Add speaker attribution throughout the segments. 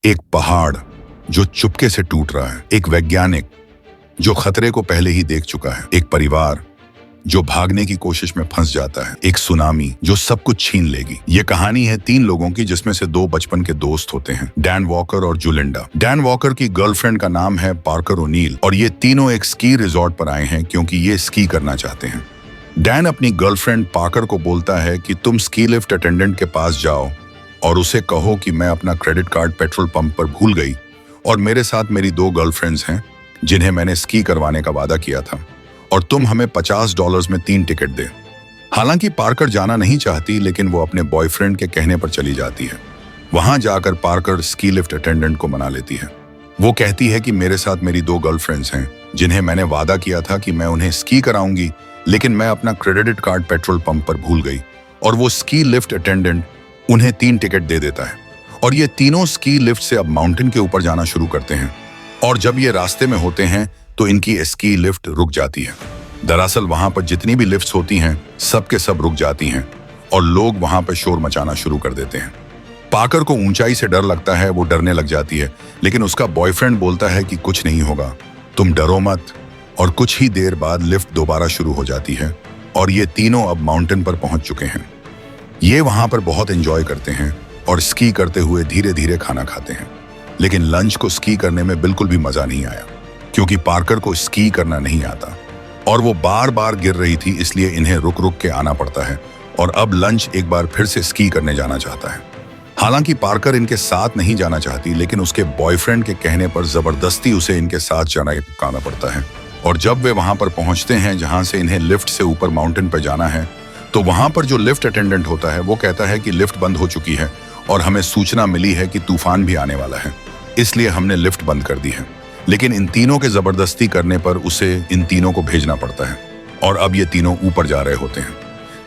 Speaker 1: एक पहाड़ जो चुपके से टूट रहा है, एक वैज्ञानिक जो खतरे को पहले ही देख चुका है, एक परिवार जो भागने की कोशिश में फंस जाता है, एक सुनामी जो सब कुछ छीन लेगी। ये कहानी है 3 लोगों की जिसमें से 2 बचपन के दोस्त होते हैं, डैन वॉकर और जुलिंडा। डैन वॉकर की गर्लफ्रेंड का नाम है पार्कर ओनील और ये तीनों एक स्की रिजॉर्ट पर आए हैं क्योंकि ये स्की करना चाहते हैं। डैन अपनी गर्लफ्रेंड पार्कर को बोलता है कि तुम स्की लिफ्ट अटेंडेंट के पास जाओ और उसे कहो कि मैं अपना क्रेडिट कार्ड पेट्रोल पंप पर भूल गई और मेरे साथ मेरी 2 गर्लफ्रेंड्स हैं जिन्हें मैंने स्की करवाने का वादा किया था और तुम हमें $50 में 3 टिकट दे। हालांकि पार्कर जाना नहीं चाहती लेकिन वो अपने बॉयफ्रेंड के कहने पर चली जाती है। वहां जाकर पार्कर स्की लिफ्ट अटेंडेंट को मना लेती है। वो कहती है कि मेरे साथ मेरी 2 गर्लफ्रेंड्स हैं जिन्हें मैंने वादा किया था कि मैं उन्हें स्की कराऊंगी, लेकिन मैं अपना क्रेडिट कार्ड पेट्रोल पंप पर भूल गई और वो स्की लिफ्ट अटेंडेंट उन्हें 3 टिकट दे देता है और ये तीनों स्की लिफ्ट से अब माउंटेन के ऊपर जाना शुरू करते हैं। और जब ये रास्ते में होते हैं तो इनकी स्की लिफ्ट रुक जाती है। दरअसल वहां पर जितनी भी लिफ्ट्स होती हैं सब के सब रुक जाती हैं और लोग वहां पर शोर मचाना शुरू कर देते हैं। पार्कर को ऊंचाई से डर लगता है, वो डरने लग जाती है, लेकिन उसका बॉयफ्रेंड बोलता है कि कुछ नहीं होगा, तुम डरो मत। और कुछ ही देर बाद लिफ्ट दोबारा शुरू हो जाती है और ये तीनों अब माउंटेन पर पहुंच चुके हैं। ये वहां पर बहुत एंजॉय करते हैं और स्की करते हुए धीरे धीरे खाना खाते हैं। लेकिन लंच को स्की करने में बिल्कुल भी मजा नहीं आया क्योंकि पार्कर को स्की करना नहीं आता और वो बार बार गिर रही थी, इसलिए इन्हें रुक रुक के आना पड़ता है और अब लंच एक बार फिर से स्की करने जाना चाहता है। हालांकि पार्कर इनके साथ नहीं जाना चाहती लेकिन उसके बॉयफ्रेंड के कहने पर जबरदस्ती उसे इनके साथ जाना पड़ता है। और जब वे वहां पर पहुंचते हैं जहां से इन्हें लिफ्ट से ऊपर माउंटेन पर जाना है तो वहां पर जो लिफ्ट अटेंडेंट होता है वो कहता है कि लिफ्ट बंद हो चुकी है और हमें सूचना मिली है कि तूफान भी आने वाला है, इसलिए हमने लिफ्ट बंद कर दी है। लेकिन इन तीनों के जबरदस्ती करने पर उसे इन तीनों को भेजना पड़ता है और अब ये तीनों ऊपर जा रहे होते हैं।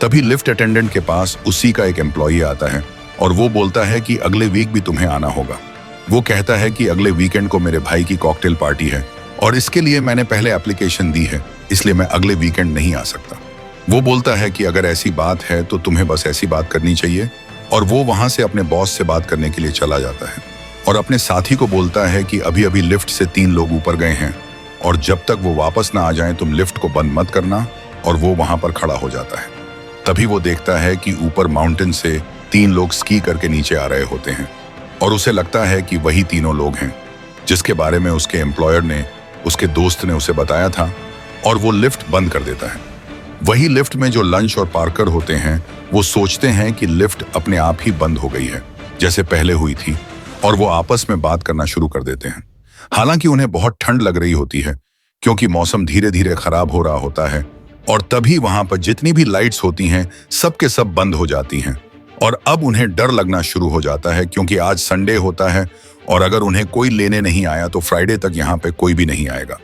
Speaker 1: तभी लिफ्ट अटेंडेंट के पास उसी का एक एम्प्लॉई आता है और वो बोलता है कि अगले वीक भी तुम्हें आना होगा। वो कहता है कि अगले वीकेंड को मेरे भाई की कॉकटेल पार्टी है और इसके लिए मैंने पहले एप्लीकेशन दी है, इसलिए मैं अगले वीकेंड नहीं आ सकता। वो बोलता है कि अगर ऐसी बात है तो तुम्हें बस ऐसी बात करनी चाहिए और वो वहां से अपने बॉस से बात करने के लिए चला जाता है और अपने साथी को बोलता है कि अभी अभी लिफ्ट से 3 लोग ऊपर गए हैं और जब तक वो वापस ना आ जाएं तुम लिफ्ट को बंद मत करना, और वो वहां पर खड़ा हो जाता है। तभी वो देखता है कि ऊपर माउंटेन से 3 लोग स्की करके नीचे आ रहे होते हैं और उसे लगता है कि वही तीनों लोग हैं जिसके बारे में उसके एम्प्लॉयर ने, उसके दोस्त ने उसे बताया था, और वो लिफ्ट बंद कर देता है। वही लिफ्ट में जो लंच और पार्कर होते हैं वो सोचते हैं कि लिफ्ट अपने आप ही बंद हो गई है जैसे पहले हुई थी और वो आपस में बात करना शुरू कर देते हैं। हालांकि उन्हें बहुत ठंड लग रही होती है क्योंकि मौसम धीरे धीरे खराब हो रहा होता है और तभी वहां पर जितनी भी लाइट्स होती हैं सब के सब बंद हो जाती हैं और अब उन्हें डर लगना शुरू हो जाता है क्योंकि आज संडे होता है और अगर उन्हें कोई लेने नहीं आया तो फ्राइडे तक यहाँ पे कोई भी नहीं आएगा।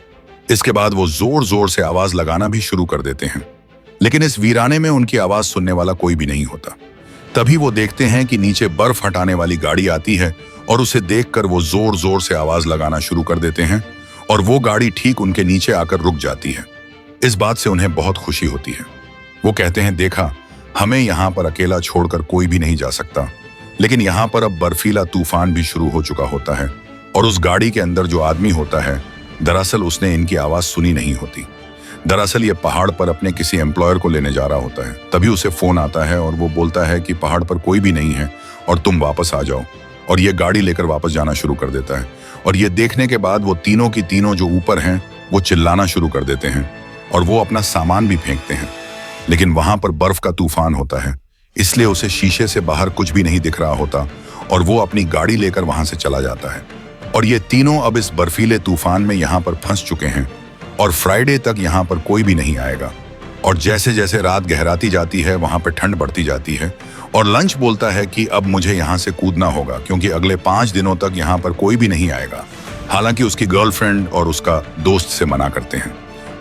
Speaker 1: इसके बाद वो जोर जोर से आवाज लगाना भी शुरू कर देते हैं, लेकिन इस वीराने में उनकी आवाज सुनने वाला कोई भी नहीं होता। तभी वो देखते हैं कि नीचे बर्फ हटाने वाली गाड़ी आती है और उसे देखकर वो जोर जोर से आवाज लगाना शुरू कर देते हैं और वो गाड़ी ठीक उनके नीचे आकर रुक जाती है। इस बात से उन्हें बहुत खुशी होती है। वो कहते हैं, देखा, हमें यहाँ पर अकेला छोड़कर कोई भी नहीं जा सकता। लेकिन यहाँ पर अब बर्फीला तूफान भी शुरू हो चुका होता है और उस गाड़ी के अंदर जो आदमी होता है दरअसल उसने इनकी आवाज सुनी नहीं होती। दरअसल ये पहाड़ पर अपने किसी एम्प्लॉयर को लेने जा रहा होता है। तभी उसे फोन आता है और वो बोलता है कि पहाड़ पर कोई भी नहीं है और तुम वापस आ जाओ, और ये गाड़ी लेकर वापस जाना शुरू कर देता है। और ये देखने के बाद वो तीनों की तीनों जो ऊपर हैं वो चिल्लाना शुरू कर देते हैं और वो अपना सामान भी फेंकते हैं। लेकिन वहां पर बर्फ का तूफान होता है, इसलिए उसे शीशे से बाहर कुछ भी नहीं दिख रहा होता और वो अपनी गाड़ी लेकर वहां से चला जाता है। और ये तीनों अब इस बर्फीले तूफान में यहाँ पर फंस चुके हैं और फ्राइडे तक यहाँ पर कोई भी नहीं आएगा। और जैसे जैसे रात गहराती जाती है वहां पर ठंड बढ़ती जाती है और लंच बोलता है कि अब मुझे यहाँ से कूदना होगा क्योंकि अगले 5 दिनों तक यहाँ पर कोई भी नहीं आएगा। हालांकि उसकी गर्लफ्रेंड और उसका दोस्त से मना करते हैं।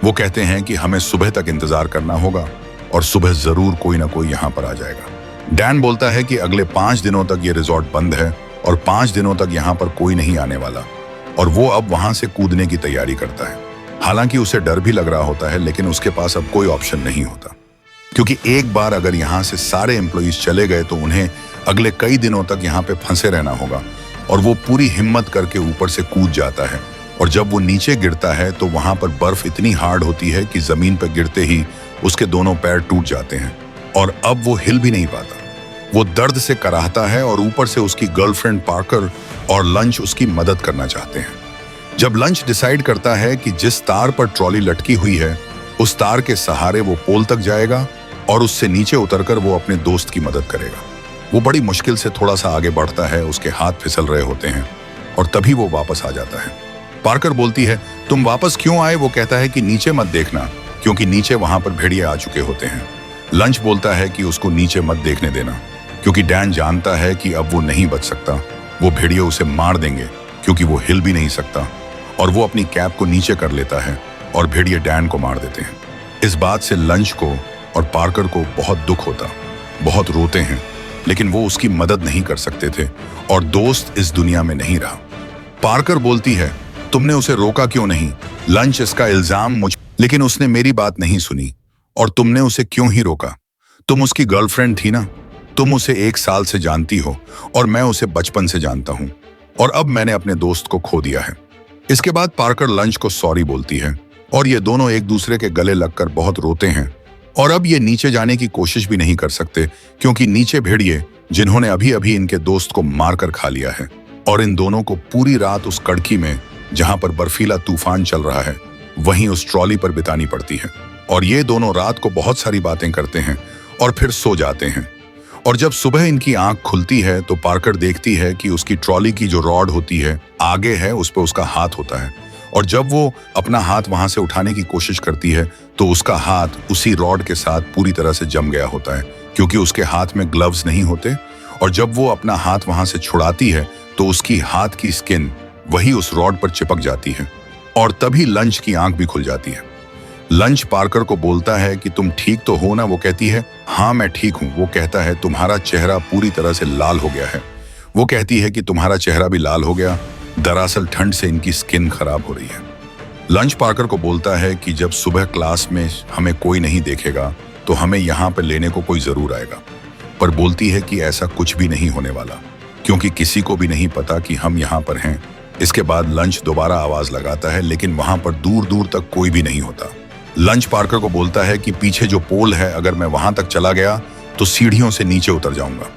Speaker 1: वो कहते हैं कि हमें सुबह तक इंतजार करना होगा और सुबह जरूर कोई ना कोई यहाँ पर आ जाएगा। डैन बोलता है कि अगले 5 दिनों तक ये रिजॉर्ट बंद है और 5 दिनों तक यहाँ पर कोई नहीं आने वाला, और वो अब वहां से कूदने की तैयारी करता है। हालांकि उसे डर भी लग रहा होता है लेकिन उसके पास अब कोई ऑप्शन नहीं होता क्योंकि एक बार अगर यहाँ से सारे एम्प्लॉइज चले गए तो उन्हें अगले कई दिनों तक यहाँ पे फंसे रहना होगा और वो पूरी हिम्मत करके ऊपर से कूद जाता है। और जब वो नीचे गिरता है तो वहां पर बर्फ इतनी हार्ड होती है कि जमीन पर गिरते ही उसके दोनों पैर टूट जाते हैं और अब वो हिल भी नहीं पाता। वो दर्द से कराहता है और ऊपर से उसकी गर्लफ्रेंड पार्कर और लंच उसकी मदद करना चाहते हैं। जब लंच डिसाइड करता है कि जिस तार पर ट्रॉली लटकी हुई है उस तार के सहारे वो पोल तक जाएगा और उससे नीचे उतरकर वो अपने दोस्त की मदद करेगा। वो बड़ी मुश्किल से थोड़ा सा आगे बढ़ता है, उसके हाथ फिसल रहे होते हैं और तभी वो वापस आ जाता है। पार्कर बोलती है, तुम वापस क्यों आए? वो कहता है कि नीचे मत देखना, क्योंकि नीचे वहां पर भेड़िए आ चुके होते हैं। लंच बोलता है कि उसको नीचे मत देखने देना, क्योंकि डैन जानता है कि अब वो नहीं बच सकता। वो भेड़िए उसे मार देंगे क्योंकि वो हिल भी नहीं सकता। और वो अपनी कैप को नीचे कर लेता है और भेड़िए डैन को मार देते हैं। इस बात से लंच को और पार्कर को बहुत दुख होता, बहुत रोते हैं, लेकिन वो उसकी मदद नहीं कर सकते थे और दोस्त इस दुनिया में नहीं रहा। पार्कर बोलती है, तुमने उसे रोका क्यों नहीं? लंच, इसका इल्जाम मुझ, लेकिन उसने मेरी बात नहीं सुनी। और तुमने उसे क्यों ही रोका? तुम उसकी गर्लफ्रेंड थी ना, तुम उसे 1 साल से जानती हो और मैं उसे बचपन से जानता हूं और अब मैंने अपने दोस्त को खो दिया है। इसके बाद पार्कर लंच को सॉरी बोलती है और ये दोनों एक दूसरे के गले लगकर बहुत रोते हैं। और अब ये नीचे जाने की कोशिश भी नहीं कर सकते, क्योंकि नीचे भेड़िए जिन्होंने अभी अभी इनके दोस्त को मारकर खा लिया है और इन दोनों को पूरी रात उस कड़की में, जहां पर बर्फीला तूफान चल रहा है, वहीं उस ट्रॉली पर बितानी पड़ती है। और ये दोनों रात को बहुत सारी बातें करते हैं और फिर सो जाते हैं। और जब सुबह इनकी आंख खुलती है तो पार्कर देखती है कि उसकी ट्रॉली की जो रॉड होती है आगे है, उस पर उसका हाथ होता है। और जब वो अपना हाथ वहां से उठाने की कोशिश करती है तो उसका हाथ उसी रॉड के साथ पूरी तरह से जम गया होता है, क्योंकि उसके हाथ में ग्लव्स नहीं होते। और जब वो अपना हाथ वहां से छुड़ाती है तो उसकी हाथ की स्किन वही उस रॉड पर चिपक जाती है और तभी लंच की आंख भी खुल जाती है। लंच पार्कर को बोलता है कि तुम ठीक तो हो ना? वो कहती है, हाँ मैं ठीक हूं। वो कहता है, तुम्हारा चेहरा पूरी तरह से लाल हो गया है। वो कहती है कि तुम्हारा चेहरा भी लाल हो गया, दरअसल ठंड से इनकी स्किन खराब हो रही है। लंच पार्कर को बोलता है कि जब सुबह क्लास में हमें कोई नहीं देखेगा तो हमें यहाँ पर लेने को कोई जरूर आएगा। पर बोलती है कि ऐसा कुछ भी नहीं होने वाला, क्योंकि किसी को भी नहीं पता कि हम यहाँ पर हैं। इसके बाद लंच दोबारा आवाज लगाता है, लेकिन वहां पर दूर दूर तक कोई भी नहीं होता। लंच पार्कर को बोलता है कि पीछे जो पोल है, अगर मैं वहां तक चला गया तो सीढ़ियों से नीचे उतर जाऊंगा।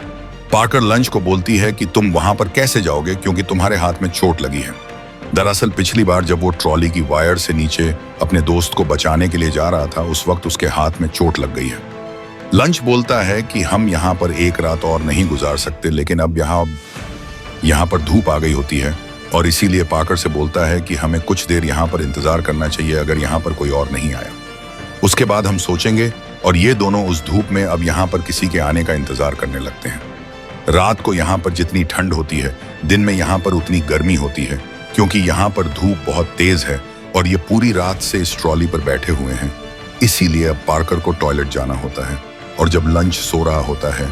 Speaker 1: पार्कर लंच को बोलती है कि तुम वहां पर कैसे जाओगे, क्योंकि तुम्हारे हाथ में चोट लगी है। दरअसल पिछली बार जब वो ट्रॉली की वायर से नीचे अपने दोस्त को बचाने के लिए जा रहा था, उस वक्त उसके हाथ में चोट लग गई है। लंच बोलता है कि हम यहाँ पर एक रात और नहीं गुजार सकते, लेकिन अब यहाँ पर धूप आ गई होती है और इसीलिए पार्कर से बोलता है कि हमें कुछ देर यहाँ पर इंतजार करना चाहिए, अगर यहाँ पर कोई और नहीं आया। उसके बाद हम सोचेंगे। और ये दोनों उस धूप में अब यहाँ पर किसी के आने का इंतजार करने लगते हैं। रात को यहाँ पर जितनी ठंड होती है, दिन में यहाँ पर उतनी गर्मी होती है, क्योंकि यहाँ पर धूप बहुत तेज है और ये पूरी रात से इस ट्रॉली पर बैठे हुए हैं। इसीलिए अब पार्कर को टॉयलेट जाना होता है और जब लंच सो रहा होता है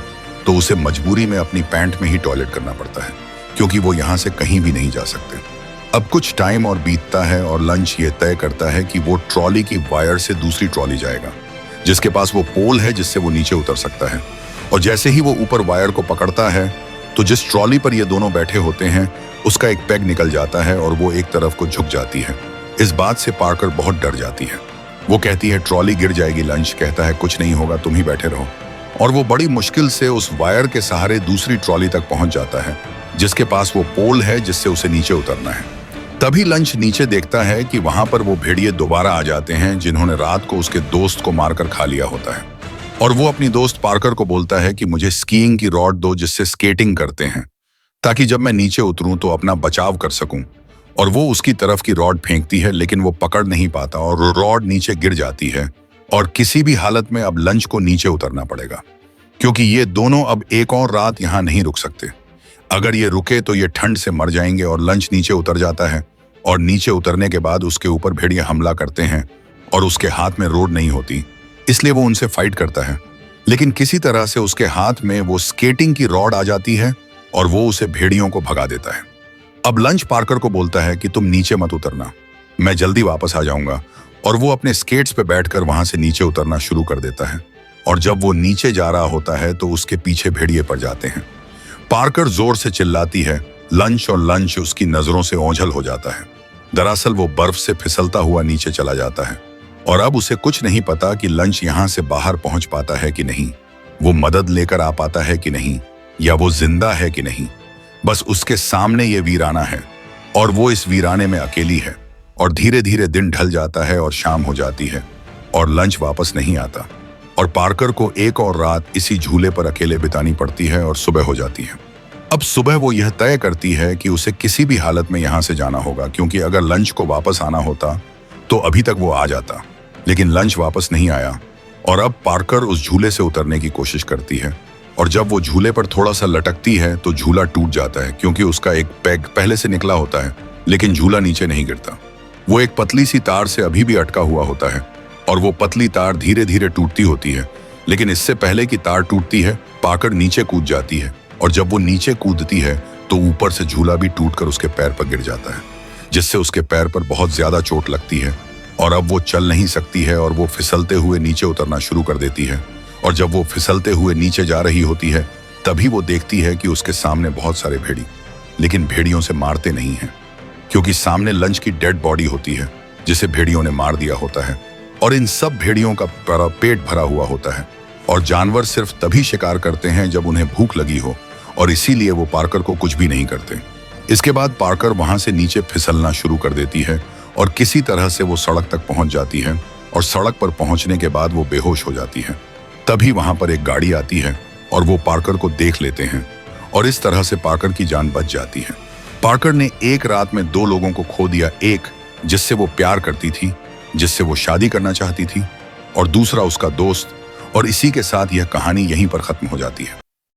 Speaker 1: तो उसे मजबूरी में अपनी पैंट में ही टॉयलेट करना पड़ता है, क्योंकि वो यहाँ से कहीं भी नहीं जा सकते। अब कुछ टाइम और बीतता है और लंच ये तय करता है कि वो ट्रॉली की वायर से दूसरी ट्रॉली जाएगा, जिसके पास वो पोल है जिससे वो नीचे उतर सकता है। और जैसे ही वो ऊपर वायर को पकड़ता है तो जिस ट्रॉली पर ये दोनों बैठे होते हैं उसका एक पैग निकल जाता है और वो एक तरफ को झुक जाती है। इस बात से पार्कर बहुत डर जाती है। वो कहती है, ट्रॉली गिर जाएगी। लंच कहता है, कुछ नहीं होगा, तुम ही बैठे रहो। और वो बड़ी मुश्किल से उस वायर के सहारे दूसरी ट्रॉली तक पहुंच जाता है, जिसके पास वो पोल है जिससे उसे नीचे उतरना है। तभी लंच नीचे देखता है कि वहां पर वो भेड़िए दोबारा आ जाते हैं, जिन्होंने रात को उसके दोस्त को मारकर खा लिया होता है। और वो अपनी दोस्त पार्कर को बोलता है कि मुझे स्कीइंग की रॉड दो जिससे स्केटिंग करते हैं, ताकि जब मैं नीचे उतरूं तो अपना बचाव कर सकूं। और वो उसकी तरफ की रॉड फेंकती है, लेकिन वो पकड़ नहीं पाता और रॉड नीचे गिर जाती है। और किसी भी हालत में अब लंच को नीचे उतरना पड़ेगा, क्योंकि ये दोनों अब एक और रात यहाँ नहीं रुक सकते। अगर ये रुके तो ये ठंड से मर जाएंगे। और लंच नीचे उतर जाता है और नीचे उतरने के बाद उसके ऊपर भेड़िए हमला करते हैं और उसके हाथ में रॉड नहीं होती, इसलिए वो उनसे फाइट करता है। लेकिन किसी तरह से उसके हाथ में वो स्केटिंग की रॉड आ जाती है और वो उसे भेड़ियों को भगा देता है। अब लंच पार्कर को बोलता है कि तुम नीचे मत उतरना, मैं जल्दी वापस आ जाऊंगा। और वो अपने स्केट्स पे बैठकर वहां से नीचे उतरना शुरू कर देता है। और जब वो नीचे जा रहा होता है तो उसके पीछे भेड़िए पड़ जाते हैं। पार्कर जोर से चिल्लाती है लंच और लंच उसकी नजरों से ओझल हो जाता है। दरअसल वो बर्फ से फिसलता हुआ नीचे चला जाता है और अब उसे कुछ नहीं पता कि लंच यहां से बाहर पहुंच पाता है कि नहीं, वो मदद लेकर आ पाता है कि नहीं, या वो जिंदा है कि नहीं। बस उसके सामने ये वीराना है और वो इस वीराने में अकेली है। और धीरे धीरे दिन ढल जाता है और शाम हो जाती है और लंच वापस नहीं आता और पार्कर को एक और रात इसी झूले पर अकेले बितानी पड़ती है और सुबह हो जाती है। अब सुबह वो यह तय करती है कि उसे किसी भी हालत में यहां से जाना होगा, क्योंकि अगर लंच को वापस आना होता तो अभी तक वो आ जाता, लेकिन लंच वापस नहीं आया। और अब पार्कर उस झूले से उतरने की कोशिश करती है और जब वो झूले पर थोड़ा सा लटकती है तो झूला टूट जाता है, क्योंकि उसका एक पैग पहले से निकला होता है, लेकिन झूला नीचे नहीं गिरता। वो एक पतली सी तार से अभी भी अटका हुआ होता है और वो पतली तार धीरे धीरे टूटती होती है, लेकिन इससे पहले कि तार टूटती है पार्कर नीचे कूद जाती है और जब वो नीचे कूदती है तो ऊपर से झूला भी टूटकर उसके पैर पर गिर जाता है, जिससे उसके पैर पर बहुत ज्यादा चोट लगती है और अब वो चल नहीं सकती है और वो फिसलते हुए नीचे उतरना शुरू कर देती है। और जब वो फिसलते हुए नीचे जा रही होती है तभी वो देखती है कि उसके सामने बहुत सारे भेड़ी, लेकिन भेड़ियों से मारते नहीं हैं, क्योंकि सामने लंच की डेड बॉडी होती है जिसे भेड़ियों ने मार दिया होता है और इन सब भेड़ियों का पेट भरा हुआ होता है। और जानवर सिर्फ तभी शिकार करते हैं जब उन्हें भूख लगी हो और इसीलिए वो पार्कर को कुछ भी नहीं करते। इसके बाद पार्कर वहां से नीचे फिसलना शुरू कर देती है और किसी तरह से वो सड़क तक पहुंच जाती है और सड़क पर पहुंचने के बाद वो बेहोश हो जाती है। तभी वहां पर एक गाड़ी आती है और वो पार्कर को देख लेते हैं और इस तरह से पार्कर की जान बच जाती है। पार्कर ने एक रात में 2 लोगों को खो दिया, एक जिससे वो प्यार करती थी, जिससे वो शादी करना चाहती थी, और दूसरा उसका दोस्त। और इसी के साथ यह कहानी यहीं पर खत्म हो जाती है।